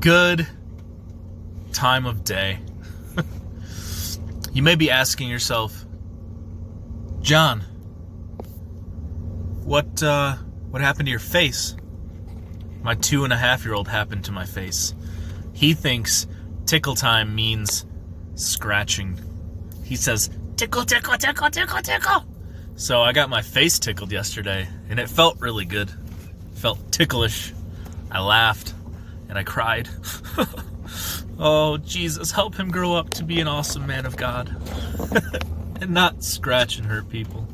Good time of day. You may be asking yourself, John, what happened to your face? My 2.5-year-old happened to my face. He thinks tickle time means scratching. He says, tickle, tickle, tickle, tickle, tickle. So I got my face tickled yesterday, and it felt really good. It felt ticklish. I laughed, and I cried. Oh, Jesus, help him grow up to be an awesome man of God. And not scratch and hurt people.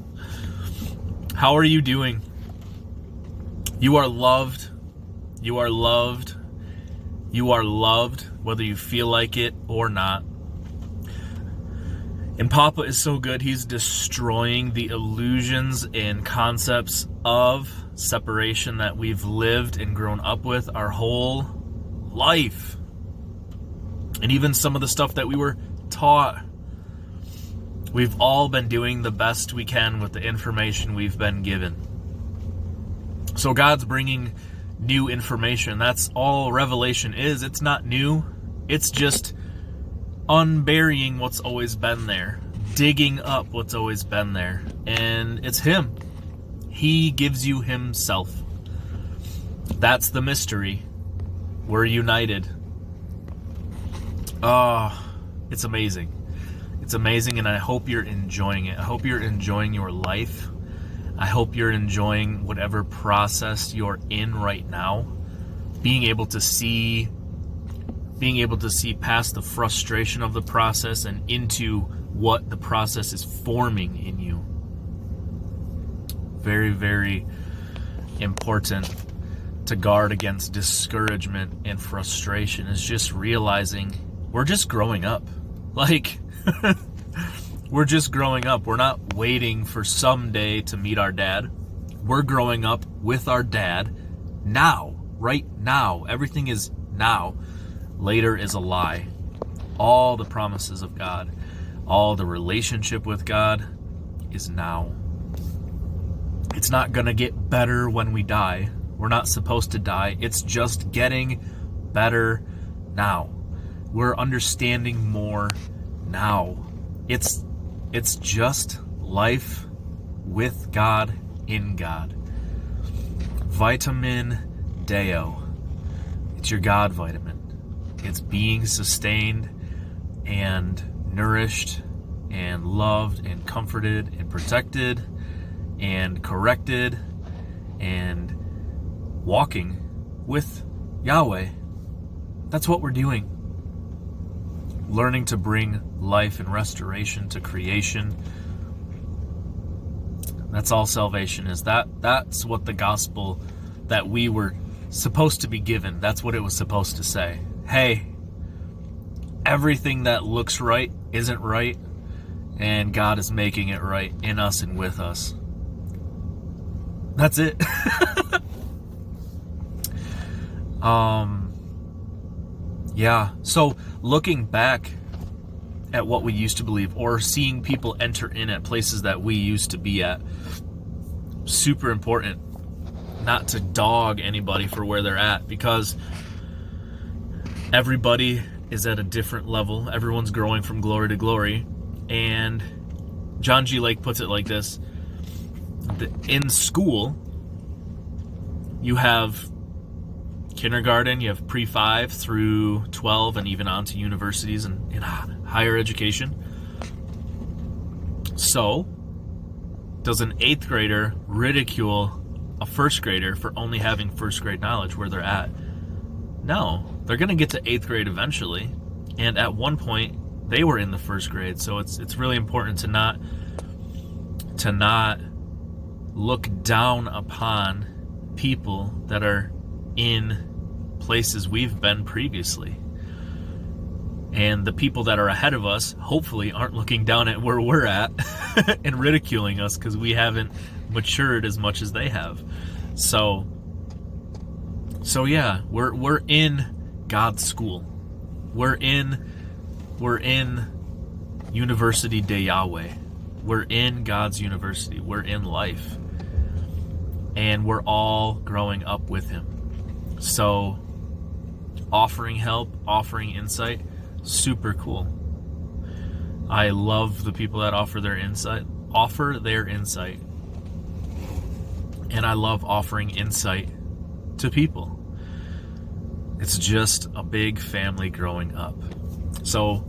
How are you doing? You are loved. You are loved. You are loved, whether you feel like it or not. And Papa is so good, he's destroying the illusions and concepts of separation that we've lived and grown up with our whole life. And even some of the stuff that we were taught. We've all been doing the best we can with the information we've been given. So God's bringing new information. That's all revelation is. It's not new. It's just unburying what's always been there. Digging up what's always been there. And it's Him. He gives you Himself. That's the mystery. We're united. It's amazing. It's amazing, and I hope you're enjoying it. I hope you're enjoying your life. I hope you're enjoying whatever process you're in right now. Being able to see past the frustration of the process and into what the process is forming in you. Very, very important to guard against discouragement and frustration is just realizing we're just growing up. Like, we're just growing up. We're not waiting for someday to meet our dad. We're growing up with our dad now, right now. Everything is now. Later is a lie. All the promises of God, all the relationship with God is now. It's not going to get better when we die. We're not supposed to die. It's just getting better now. We're understanding more now. It's just life with God, in God. Vitamin Devo. It's your God vitamin. It's being sustained and nourished and loved and comforted and protected and corrected and walking with Yahweh. That's what we're doing. Learning to bring life and restoration to creation. That's all salvation is. That's what the gospel that we were supposed to be given. That's what it was supposed to say. Hey, everything that looks right isn't right, and God is making it right in us and with us. That's it. Yeah, so looking back at what we used to believe or seeing people enter in at places that we used to be at, super important not to dog anybody for where they're at, because everybody is at a different level. Everyone's growing from glory to glory. And John G. Lake puts it like this. In school, you have kindergarten, you have pre-5 through 12, and even on to universities and higher education. So, does an 8th grader ridicule a 1st grader for only having 1st grade knowledge where they're at? No, they're going to get to 8th grade eventually, and at one point they were in the 1st grade. So it's really important to not look down upon people that are in places we've been previously. And the people that are ahead of us hopefully aren't looking down at where we're at and ridiculing us because we haven't matured as much as they have. So yeah, we're in God's school. We're in University de Yahweh. We're in God's university. We're in life. And we're all growing up with Him. So offering help, offering insight, super cool. I love the people that offer their insight. And I love offering insight to people. It's just a big family growing up. So,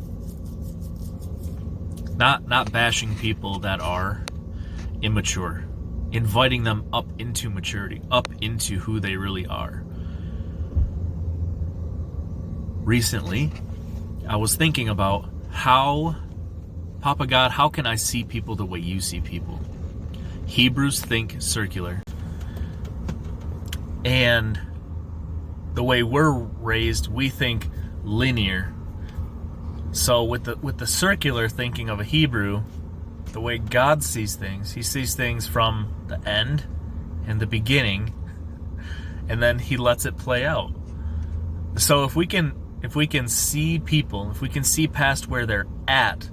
not bashing people that are immature, inviting them up into maturity, up into who they really are. Recently, I was thinking about Papa God, how can I see people the way you see people? Hebrews think circular. And the way we're raised, we think linear. So with the circular thinking of a Hebrew, the way God sees things, he sees things from the end and the beginning, and then he lets it play out. So if we can see people, if we can see past where they're at,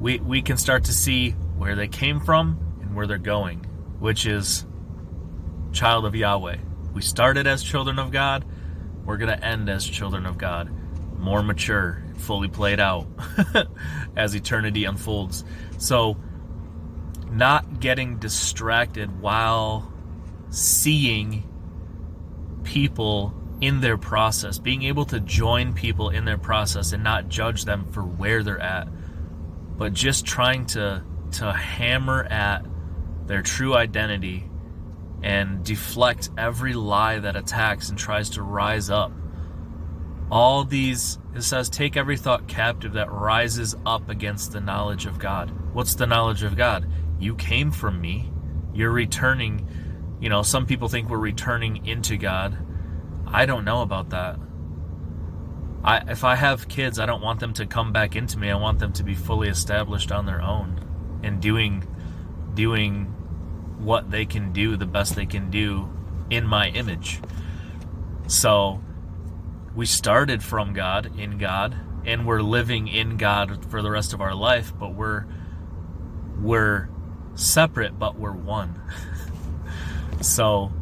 we can start to see where they came from and where they're going, which is child of Yahweh. We started as children of God, we're going to end as children of God, more mature, fully played out as eternity unfolds. So not getting distracted while seeing people in their process, being able to join people in their process and not judge them for where they're at, but just trying to hammer at their true identity and deflect every lie that attacks and tries to rise up. All these, it says, take every thought captive that rises up against the knowledge of God. What's the knowledge of God? You came from me. You're returning. Some people think we're returning into God. I don't know about that. If I have kids, I don't want them to come back into me. I want them to be fully established on their own and doing what they can do, the best they can do in my image. So we started from God, in God, and we're living in God for the rest of our life, but we're separate, but we're one. So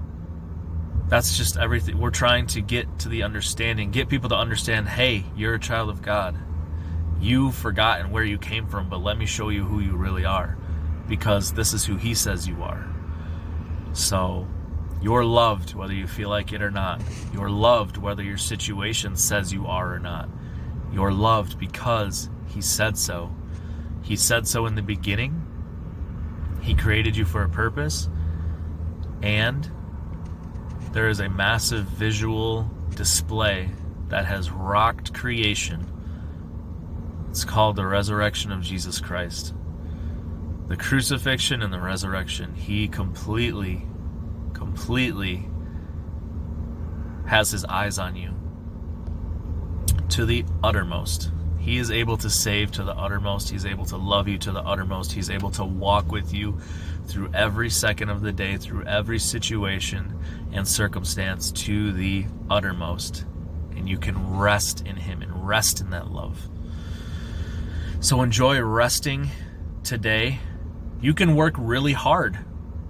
that's just everything. We're trying to get to the understanding, get people to understand, hey, you're a child of God. You've forgotten where you came from, but let me show you who you really are, because this is who he says you are. So you're loved whether you feel like it or not. You're loved whether your situation says you are or not. You're loved because he said so. He said so in the beginning. He created you for a purpose. And there is a massive visual display that has rocked creation. It's called the resurrection of Jesus Christ. The crucifixion and the resurrection. He completely has his eyes on you to the uttermost. He is able to save to the uttermost. He's able to love you to the uttermost. He's able to walk with you through every second of the day, through every situation and circumstance to the uttermost. And you can rest in him and rest in that love. So enjoy resting today. You can work really hard.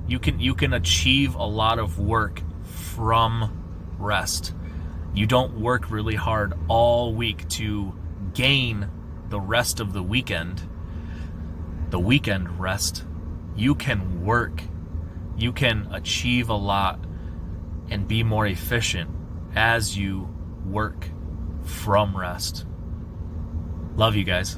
You can achieve a lot of work from rest. You don't work really hard all week to gain the rest of the weekend rest. You can work. You can achieve a lot and be more efficient as you work from rest. Love you guys.